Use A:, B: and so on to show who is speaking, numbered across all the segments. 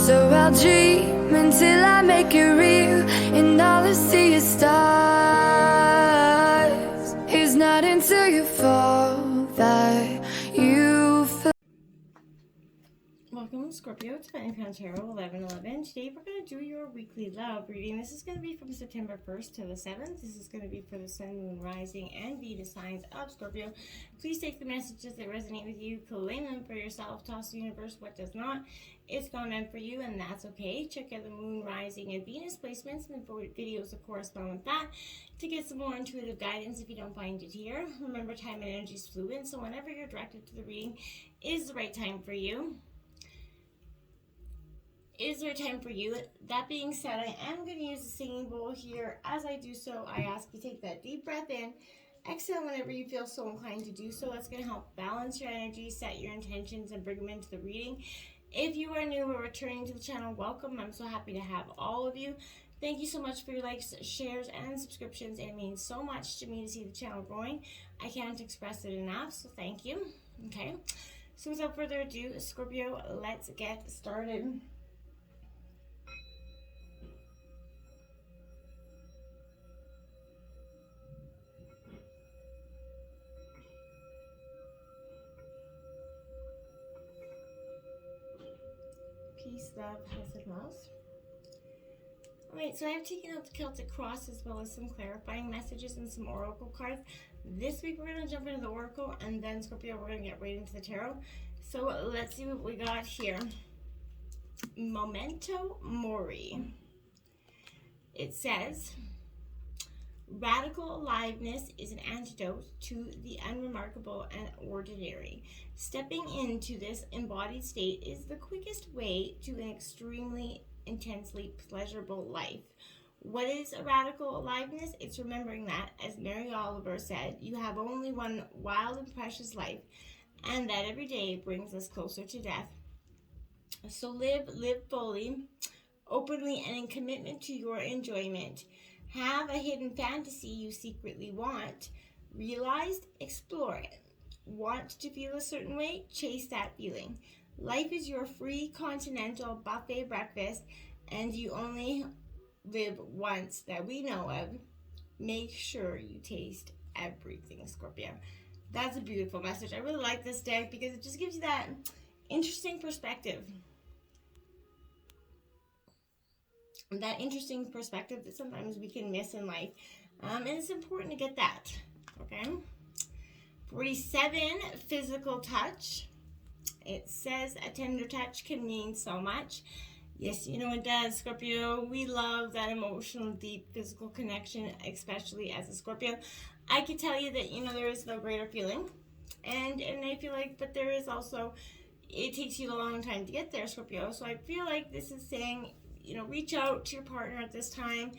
A: So I'll dream until I make it real, and all I see is stars. It's not until you fall that you feel.
B: Welcome, Scorpio, to Valentine Tarot 1111. Today we're going to do your weekly love reading. This is going to be from September 1st to the 7th. This is going to be for the Sun, Moon, Rising, and Venus signs of Scorpio. Please take the messages that resonate with you, claim them for yourself, toss the universe what does not. It's not meant for you, and that's okay. Check out the Moon, Rising, and Venus placements and videos that correspond with that to get some more intuitive guidance if you don't find it here. Remember, time and energy is fluid, so whenever you're directed to the reading is the right time for you. Is there time for you? That being said, I am going to use the singing bowl here. As I do so, I ask you take that deep breath in, exhale whenever you feel so inclined to do so. That's going to help balance your energy, set your intentions, and bring them into the reading. If you are new or returning to the channel, welcome. I'm so happy to have all of you. Thank you so much for your likes, shares, and subscriptions. It means so much to me to see the channel growing. I can't express it enough, so thank you. Okay, so without further ado, Scorpio, let's get started. Peace, love, health, and wealth. Alright, so I have taken out the Celtic cross as well as some clarifying messages and some oracle cards. This week we're going to jump into the oracle, and then Scorpio, we're going to get right into the tarot. So let's see what we got here. Memento Mori. It says, radical aliveness is an antidote to the unremarkable and ordinary. Stepping into this embodied state is the quickest way to an extremely intensely pleasurable life. What is a radical aliveness? It's remembering that, as Mary Oliver said, you have only one wild and precious life, and that every day brings us closer to death. So live fully, openly, and in commitment to your enjoyment. Have a hidden fantasy you secretly want. Realized, explore it. Want to feel a certain way? Chase that feeling. Life is your free continental buffet breakfast, and you only live once that we know of. Make sure you taste everything, Scorpio. That's a beautiful message. I really like this deck because it just gives you that interesting perspective. That interesting perspective that sometimes we can miss in life. And it's important to get that. Okay. 47, physical touch. It says a tender touch can mean so much. Yes, you know it does, Scorpio. We love that emotional, deep physical connection, especially as a Scorpio. I can tell you that, there is no greater feeling. And I feel like, but there is also, it takes you a long time to get there, Scorpio. So I feel like this is saying, reach out to your partner at this time,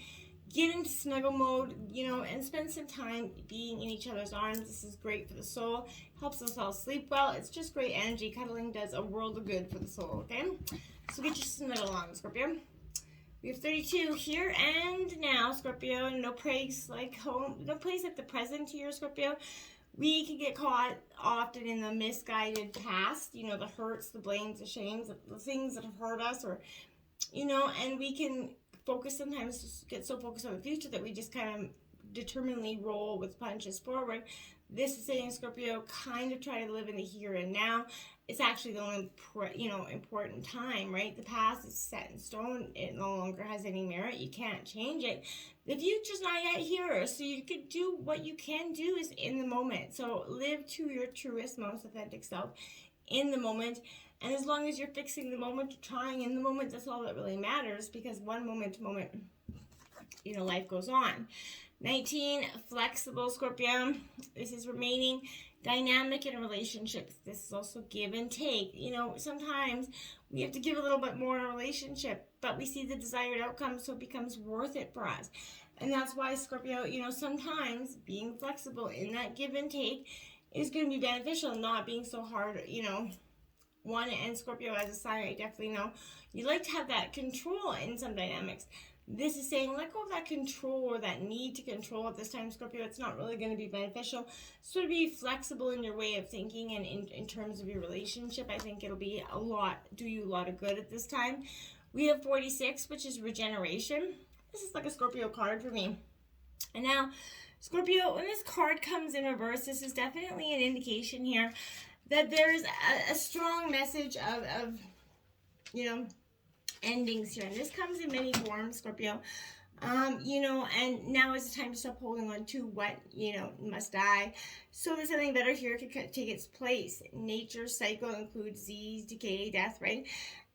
B: get into snuggle mode, and spend some time being in each other's arms. This is great for the soul, helps us all sleep well. It's just great energy. Cuddling does a world of good for the soul, okay? So get your snuggle on, Scorpio. We have 32 here and now, Scorpio. No place like home, no place like the present here, Scorpio. We can get caught often in the misguided past, the hurts, the blames, the shames, the things that have hurt us, or and we can sometimes get so focused on the future that we just kind of determinedly roll with punches forward. This is saying, Scorpio, kind of try to live in the here and now. It's actually the only, important time, right? The past is set in stone. It no longer has any merit. You can't change it. The future's not yet here, so you could do what you can do is in the moment. So live to your truest, most authentic self in the moment. And as long as you're fixing the moment, trying in the moment, that's all that really matters, because one moment to moment, life goes on. 19, flexible, Scorpio. This is remaining dynamic in relationships. This is also give and take. Sometimes we have to give a little bit more in a relationship, but we see the desired outcome, so it becomes worth it for us. And that's why, Scorpio, sometimes being flexible in that give and take is going to be beneficial, not being so hard, One, and Scorpio as a sign, I definitely know you like to have that control in some dynamics. This is saying let go of that control or that need to control at this time, Scorpio. It's not really going to be beneficial. So to be flexible in your way of thinking and in terms of your relationship, I think it'll be do you a lot of good at this time. We have 46, which is regeneration. This is like a Scorpio card for me. And now, Scorpio, when this card comes in reverse, this is definitely an indication here that there's a strong message of endings here. And this comes in many forms, Scorpio. And now is the time to stop holding on to what, must die. So there's something better here to take its place. Nature's cycle includes disease, decay, death, right?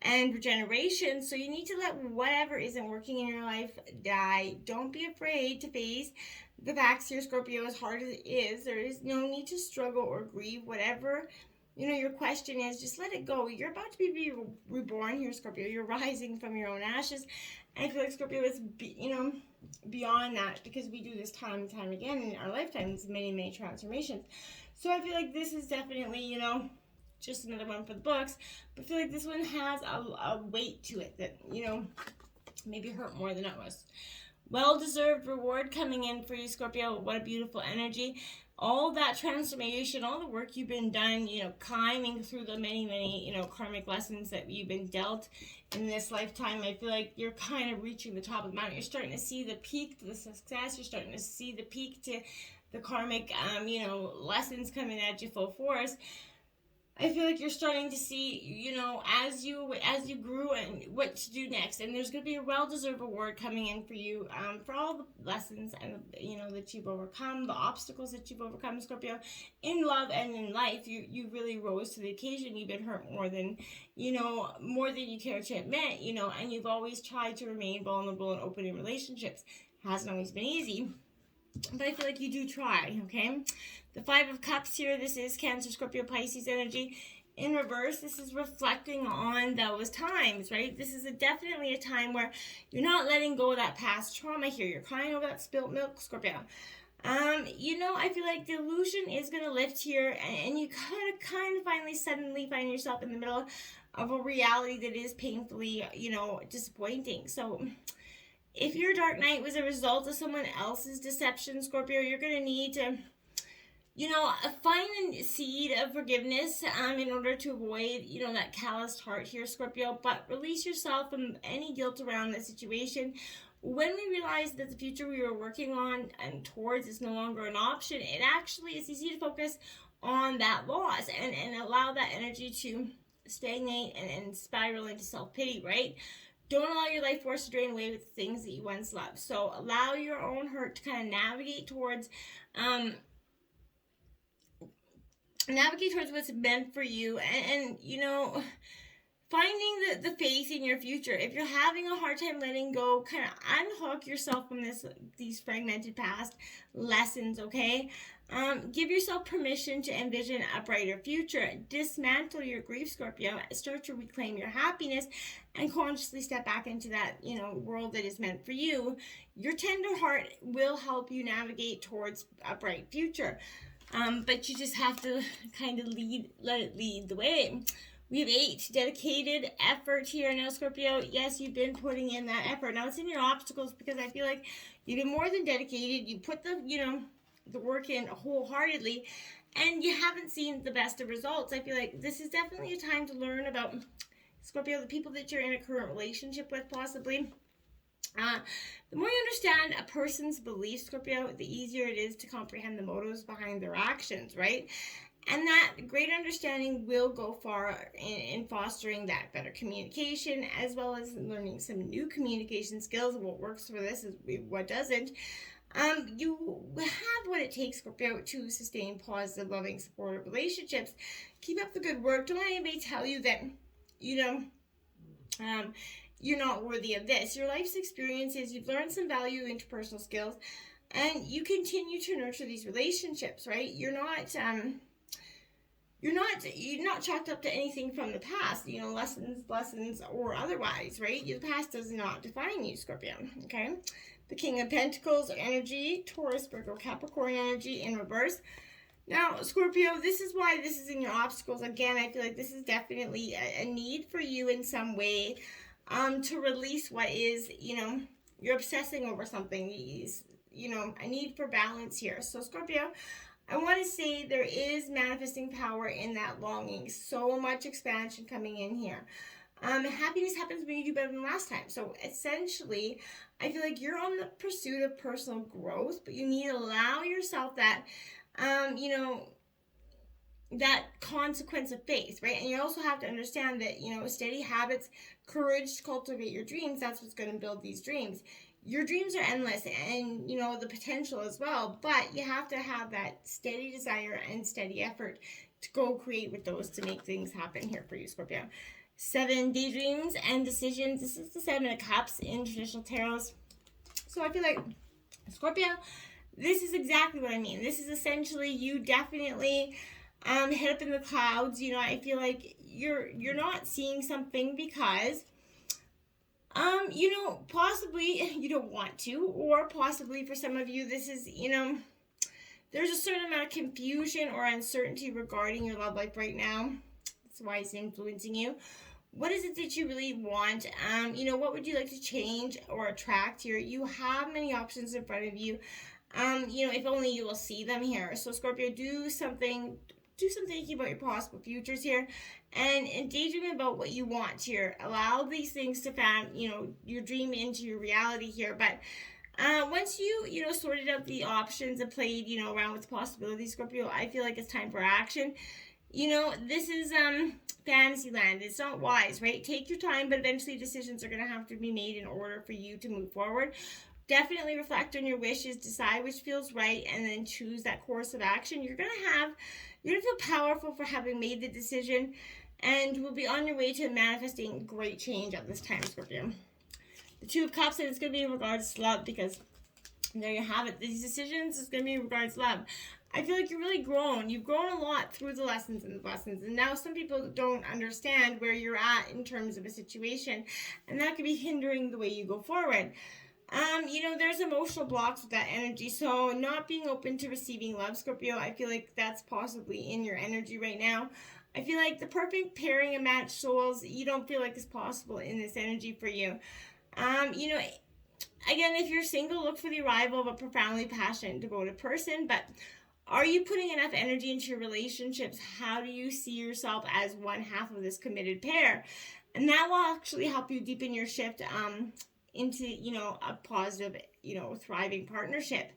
B: And regeneration. So you need to let whatever isn't working in your life die. Don't be afraid to face the facts here, Scorpio, as hard as it is. There is no need to struggle or grieve. Whatever your question is, just let it go. You're about to be reborn here, Scorpio. You're rising from your own ashes. And I feel like Scorpio is, beyond that, because we do this time and time again in our lifetimes, many, many transformations. So I feel like this is definitely, just another one for the books. But I feel like this one has a weight to it that, maybe hurt more than it was. Well-deserved reward coming in for you, Scorpio. What a beautiful energy. All that transformation, all the work you've been done, climbing through the many, many, karmic lessons that you've been dealt in this lifetime. I feel like you're kind of reaching the top of the mountain. You're starting to see the peak to the success. You're starting to see the peak to the karmic, lessons coming at you full force. I feel like you're starting to see, as you grew and what to do next. And there's going to be a well-deserved reward coming in for you for all the lessons and, that you've overcome, the obstacles that you've overcome, Scorpio, in love and in life. You really rose to the occasion. You've been hurt more than you care to admit, and you've always tried to remain vulnerable and open in relationships. Hasn't always been easy. But I feel like you do try, okay? The Five of Cups here, this is Cancer, Scorpio, Pisces energy. In reverse, this is reflecting on those times, right? This is definitely a time where you're not letting go of that past trauma here. You're crying over that spilt milk, Scorpio. I feel like the illusion is going to lift here, and you kind of finally suddenly find yourself in the middle of a reality that is painfully, disappointing. So if your dark night was a result of someone else's deception, Scorpio, you're going to need to, find a seed of forgiveness in order to avoid, that calloused heart here, Scorpio. But release yourself from any guilt around the situation. When we realize that the future we were working on and towards is no longer an option, it actually is easy to focus on that loss and allow that energy to stagnate and spiral into self-pity, right? Don't allow your life force to drain away with the things that you once loved. So allow your own hurt to kind of navigate towards what's meant for you, and finding the faith in your future. If you're having a hard time letting go, kind of unhook yourself from these fragmented past lessons, okay? Give yourself permission to envision a brighter future. Dismantle your grief, Scorpio. Start to reclaim your happiness and consciously step back into that, world that is meant for you. Your tender heart will help you navigate towards a bright future. But you just have to kind of let it lead the way. We have 8, dedicated effort here now, Scorpio. Yes, you've been putting in that effort. Now it's in your obstacles because I feel like you've been more than dedicated. You put the work in wholeheartedly, and you haven't seen the best of results. I feel like this is definitely a time to learn about, Scorpio, the people that you're in a current relationship with, possibly. The more you understand a person's beliefs, Scorpio, the easier it is to comprehend the motives behind their actions, right? And that great understanding will go far in fostering that better communication, as well as learning some new communication skills. What works for this is what doesn't. You have what it takes, Scorpio, to sustain positive, loving, supportive relationships. Keep up the good work. Don't let anybody tell you that, you're not worthy of this. Your life's experiences, you've learned some value interpersonal skills, and you continue to nurture these relationships, right? You're not chalked up to anything from the past, lessons or otherwise, right? The past does not define you, Scorpio, okay? The King of Pentacles energy, Taurus, Virgo, Capricorn energy in reverse. Now, Scorpio, this is why this is in your obstacles. Again, I feel like this is definitely a need for you in some way to release what is, you're obsessing over something. A need for balance here. So, Scorpio, I want to say there is manifesting power in that longing. So much expansion coming in here. Happiness happens when you do better than last time. So essentially, I feel like you're on the pursuit of personal growth, but you need to allow yourself that, you know, that consequence of faith, right? And you also have to understand that, you know, steady habits, courage to cultivate your dreams, that's what's going to build these dreams. Your dreams are endless and, you know, the potential as well, but you have to have that steady desire and steady effort to go create with those to make things happen here for you, Scorpio. 7 daydreams and decisions. This is the 7 of Cups in traditional tarots. So I feel like, Scorpio, this is exactly what I mean. This is essentially you definitely head up in the clouds. You know, I feel like you're not seeing something because you know, possibly you don't want to, or possibly for some of you this is, you know, there's a certain amount of confusion or uncertainty regarding your love life right now. That's why it's influencing you. What is it that you really want? You know, what would you like to change or attract here? You have many options in front of you. You know, if only you will see them here. So Scorpio, do some thinking about your possible futures here, and daydream about what you want here. Allow these things to you know, your dream into your reality here. But once you know, sorted out the options and played, you know, around with the possibilities, Scorpio, I feel like it's time for action. You know, this is fantasy land. It's not wise, right? Take your time, but eventually decisions are going to have to be made in order for you to move forward. Definitely reflect on your wishes, decide which feels right, and then choose that course of action. You're going to feel powerful for having made the decision, and will be on your way to manifesting great change at this time, Scorpio. The 2 of Cups, and it's going to be in regards to love, because there you have it. These decisions is going to be in regards to love. I feel like you're really grown. You've grown a lot through the lessons, and now some people don't understand where you're at in terms of a situation, and that could be hindering the way you go forward. You know, there's emotional blocks with that energy, so not being open to receiving love, Scorpio, I feel like that's possibly in your energy right now. I feel like the perfect pairing of matched souls, you don't feel like is possible in this energy for you. You know, again, if you're single, look for the arrival of a profoundly passionate, devoted person, but are you putting enough energy into your relationships? How do you see yourself as one half of this committed pair? And that will actually help you deepen your shift into, you know, a positive, you know, thriving partnership.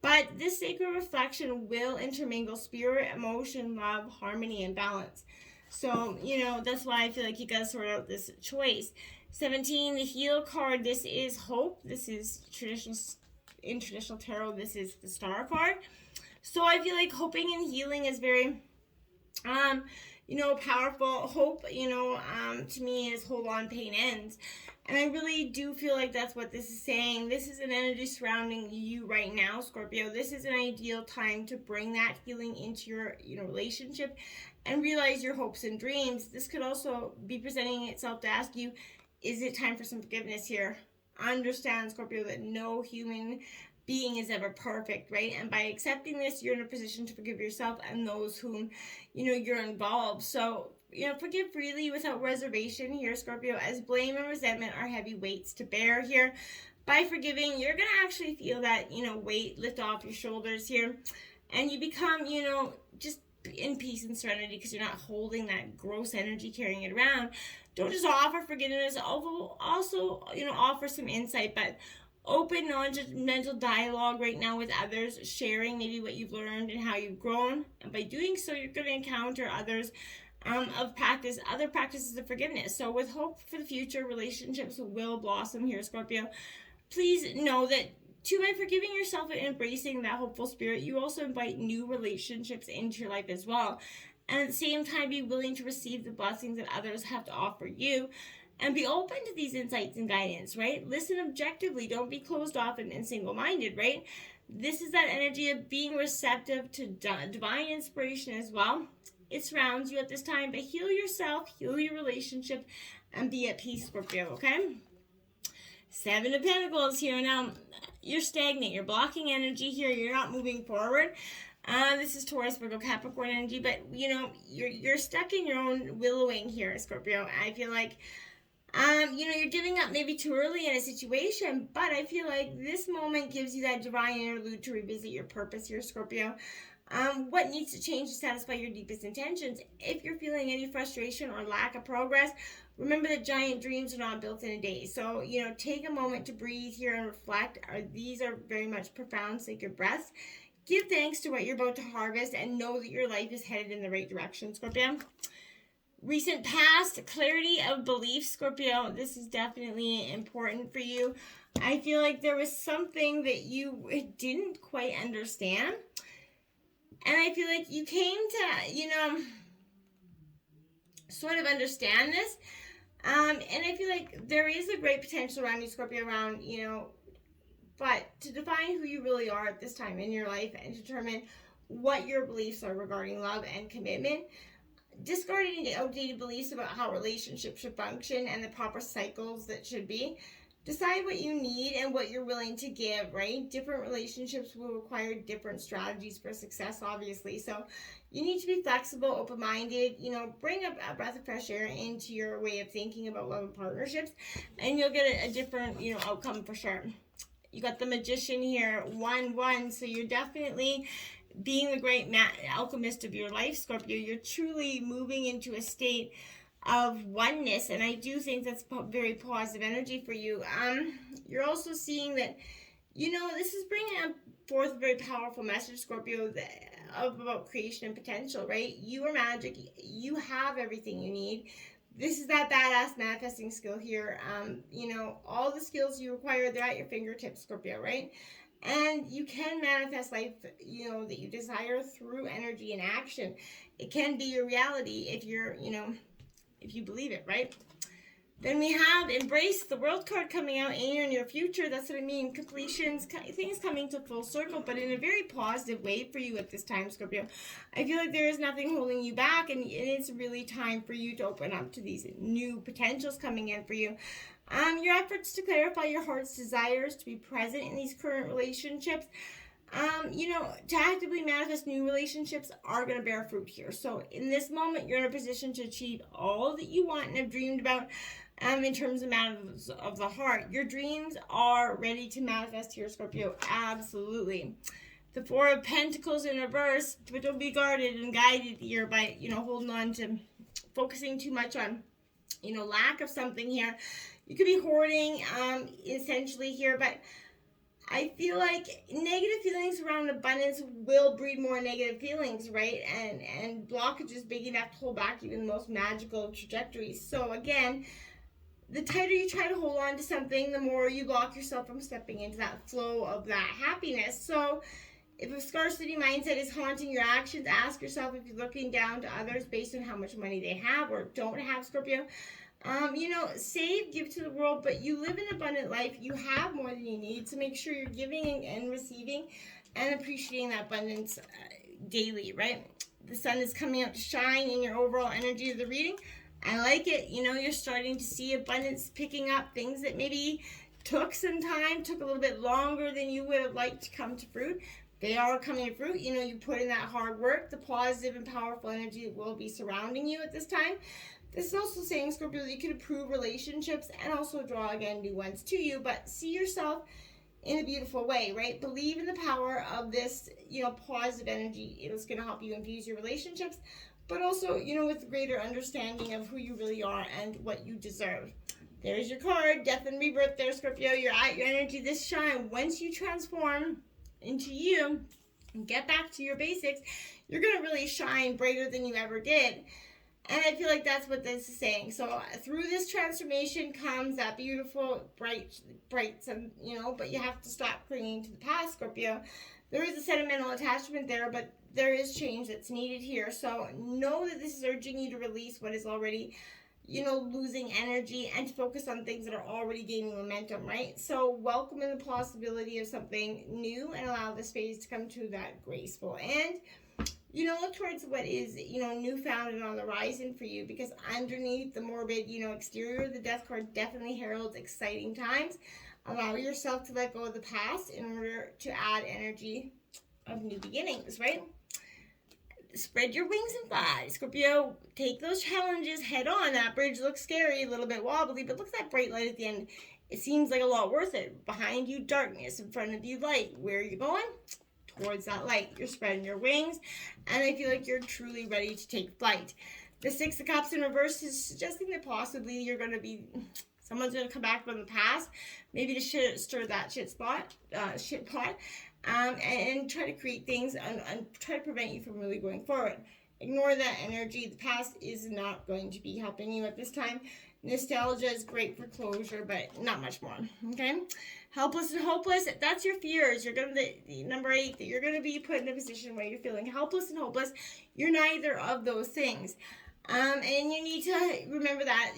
B: But this sacred reflection will intermingle spirit, emotion, love, harmony, and balance. So, you know, that's why I feel like you got to sort out this choice. 17, the Heal card. This is hope. This is in traditional tarot. This is the Star card. So I feel like hoping and healing is very, you know, powerful. Hope, you know, to me is hold on, pain ends. And I really do feel like that's what this is saying. This is an energy surrounding you right now, Scorpio. This is an ideal time to bring that healing into your, you know, relationship and realize your hopes and dreams. This could also be presenting itself to ask you, is it time for some forgiveness here? Understand, Scorpio, that no human being is ever perfect, right? And by accepting this, you're in a position to forgive yourself and those whom, you know, you're involved. So, you know, forgive freely without reservation here, Scorpio, as blame and resentment are heavy weights to bear here. By forgiving, you're going to actually feel that, you know, weight lift off your shoulders here, and you become, you know, just in peace and serenity because you're not holding that gross energy, carrying it around. Don't just offer forgiveness, also, you know, offer some insight, but open, non-judgmental dialogue right now with others, sharing maybe what you've learned and how you've grown. And by doing so, you're going to encounter others other practices of forgiveness. So with hope for the future, relationships will blossom here, Scorpio. Please know that by forgiving yourself and embracing that hopeful spirit, you also invite new relationships into your life as well. And at the same time, be willing to receive the blessings that others have to offer you. And be open to these insights and guidance, right? Listen objectively. Don't be closed off and single-minded, right? This is that energy of being receptive to divine inspiration as well. It surrounds you at this time, but heal yourself, heal your relationship, and be at peace, Scorpio, okay? 7 of Pentacles here. Now, you're stagnant. You're blocking energy here. You're not moving forward. This is Taurus, Virgo, Capricorn energy, but, you know, you're stuck in your own willowing here, Scorpio. I feel like, you know, you're giving up maybe too early in a situation, but I feel like this moment gives you that divine interlude to revisit your purpose here, Scorpio. What needs to change to satisfy your deepest intentions? If you're feeling any frustration or lack of progress, Remember that giant dreams are not built in a day. So, take a moment to breathe here and reflect. These are very much profound, sacred breaths. Give thanks to what you're about to harvest and know that your life is headed in the right direction, Scorpio. Recent past, clarity of belief, Scorpio. This is definitely important for you. I feel like there was something that you didn't quite understand. And I feel like you came to, sort of understand this. And I feel like there is a great potential around you, Scorpio, around, but to define who you really are at this time in your life and determine what your beliefs are regarding love and commitment, discarding outdated beliefs about how relationships should function and the proper cycles that should be. Decide what you need and what you're willing to give, right? Different relationships will require different strategies for success, obviously. So you need to be flexible, open-minded, bring a breath of fresh air into your way of thinking about love and partnerships, and you'll get a different, outcome for sure. You got the Magician here, 1-1, so you're definitely being the great alchemist of your life, Scorpio. You're truly moving into a state of oneness, and I do think that's very positive energy for you. You're also seeing that, this is bringing forth a very powerful message, Scorpio, about creation and potential, right? You are magic. You have everything you need. This is that badass manifesting skill here. All the skills you require, they're at your fingertips, Scorpio, right? And you can manifest life, that you desire through energy and action. It can be your reality if you're, if you believe it, right? Then we have Embrace the World card coming out in your near future. That's what I mean. Completions, things coming to full circle, but in a very positive way for you at this time, Scorpio. I feel like there is nothing holding you back, and it's really time for you to open up to these new potentials coming in for you. Your efforts to clarify your heart's desires, to be present in these current relationships, to actively manifest new relationships are going to bear fruit here. So in this moment, you're in a position to achieve all that you want and have dreamed about in terms of matters of the heart. Your dreams are ready to manifest here, Scorpio. Absolutely. The Four of Pentacles in reverse, but don't be guarded and guided here by, holding on to focusing too much on, lack of something here. You could be hoarding essentially here, but I feel like negative feelings around abundance will breed more negative feelings, right? And blockages big enough to hold back even the most magical trajectories. So again, the tighter you try to hold on to something, the more you block yourself from stepping into that flow of that happiness. So if a scarcity mindset is haunting your actions, ask yourself if you're looking down to others based on how much money they have or don't have, Scorpio. Save, give to the world, but you live an abundant life. You have more than you need, so make sure you're giving and receiving and appreciating that abundance daily, right? The sun is coming out to shine in your overall energy of the reading. I like it. You're starting to see abundance picking up, things that maybe took some time, took a little bit longer than you would have liked to come to fruit. They are coming to fruit. You put in that hard work, the positive and powerful energy will be surrounding you at this time. This is also saying, Scorpio, that you can improve relationships and also draw, again, new ones to you, but see yourself in a beautiful way, right? Believe in the power of this, positive energy. It's going to help you infuse your relationships, but also, with greater understanding of who you really are and what you deserve. There's your card, Death and Rebirth there, Scorpio. You're at your energy this shine. Once you transform into you and get back to your basics, you're going to really shine brighter than you ever did. And I feel like that's what this is saying. So through this transformation comes that beautiful, bright, sun, but you have to stop clinging to the past, Scorpio. There is a sentimental attachment there, but there is change that's needed here. So know that this is urging you to release what is already, losing energy and to focus on things that are already gaining momentum, right? So welcome in the possibility of something new and allow this phase to come to that graceful end. Look towards what is, newfound and on the horizon for you, because underneath the morbid, exterior, the Death card definitely heralds exciting times. Allow yourself to let go of the past in order to add energy of new beginnings, right? Spread your wings and fly, Scorpio. Take those challenges head on. That bridge looks scary, a little bit wobbly, but look at that bright light at the end. It seems like a lot worth it. Behind you, darkness. In front of you, light. Where are you going? Towards that light. You're spreading your wings, and I feel like you're truly ready to take flight. The Six of Cups in reverse is suggesting that possibly you're going to be, someone's going to come back from the past, maybe to stir that shit pot, and try to create things and try to prevent you from really going forward. Ignore that energy. The past is not going to be helping you at this time. Nostalgia is great for closure, but not much more. Okay? Helpless and hopeless. If that's your fears, you're going to, the number 8, that you're going to be put in a position where you're feeling helpless and hopeless. You're neither of those things. And you need to remember that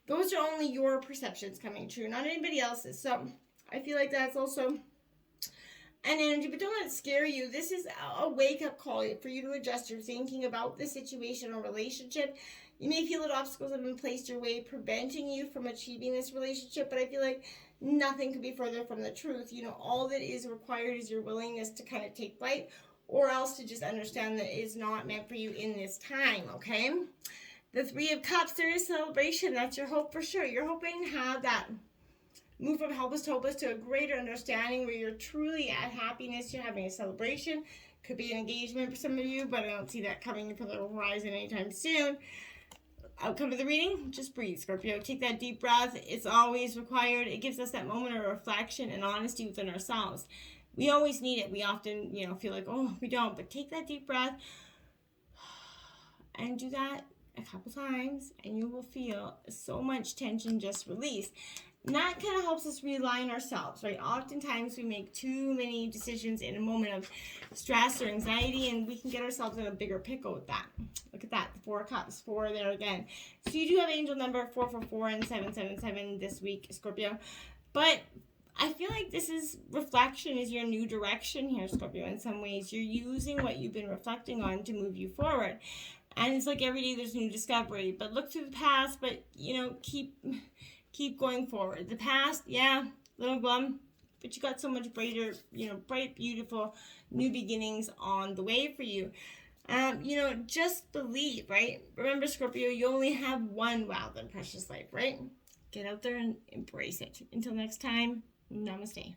B: those are only your perceptions coming true, not anybody else's. So I feel like that's also an energy, but don't let it scare you. This is a wake-up call for you to adjust your thinking about the situation or relationship. You may feel that obstacles have been placed your way, preventing you from achieving this relationship, but I feel like nothing could be further from the truth. You know, all that is required is your willingness to kind of take flight, or else to just understand that it is not meant for you in this time, okay? The Three of Cups, there is celebration. That's your hope for sure. You're hoping to have that move from helpless to hopeless to a greater understanding where you're truly at happiness. You're having a celebration. Could be an engagement for some of you, but I don't see that coming for the horizon anytime soon. Outcome of the reading, just breathe, Scorpio. Take that deep breath. It's always required. It gives us that moment of reflection and honesty within ourselves. We always need it. We often, feel like, oh, we don't. But take that deep breath and do that a couple times, and you will feel so much tension just release. And that kind of helps us realign ourselves, right? Oftentimes we make too many decisions in a moment of stress or anxiety, and we can get ourselves in a bigger pickle with that. Look at that, the 4 of Cups, 4 there again. So you do have angel number 444 and 777 this week, Scorpio. But I feel like this is reflection is your new direction here, Scorpio. In some ways, you're using what you've been reflecting on to move you forward. And it's like every day there's new discovery. But look to the past, but, keep going forward. The past, yeah, little glum, but you got so much brighter, bright, beautiful new beginnings on the way for you. Just believe, right? Remember, Scorpio, you only have one wild and precious life, right? Get out there and embrace it. Until next time, namaste.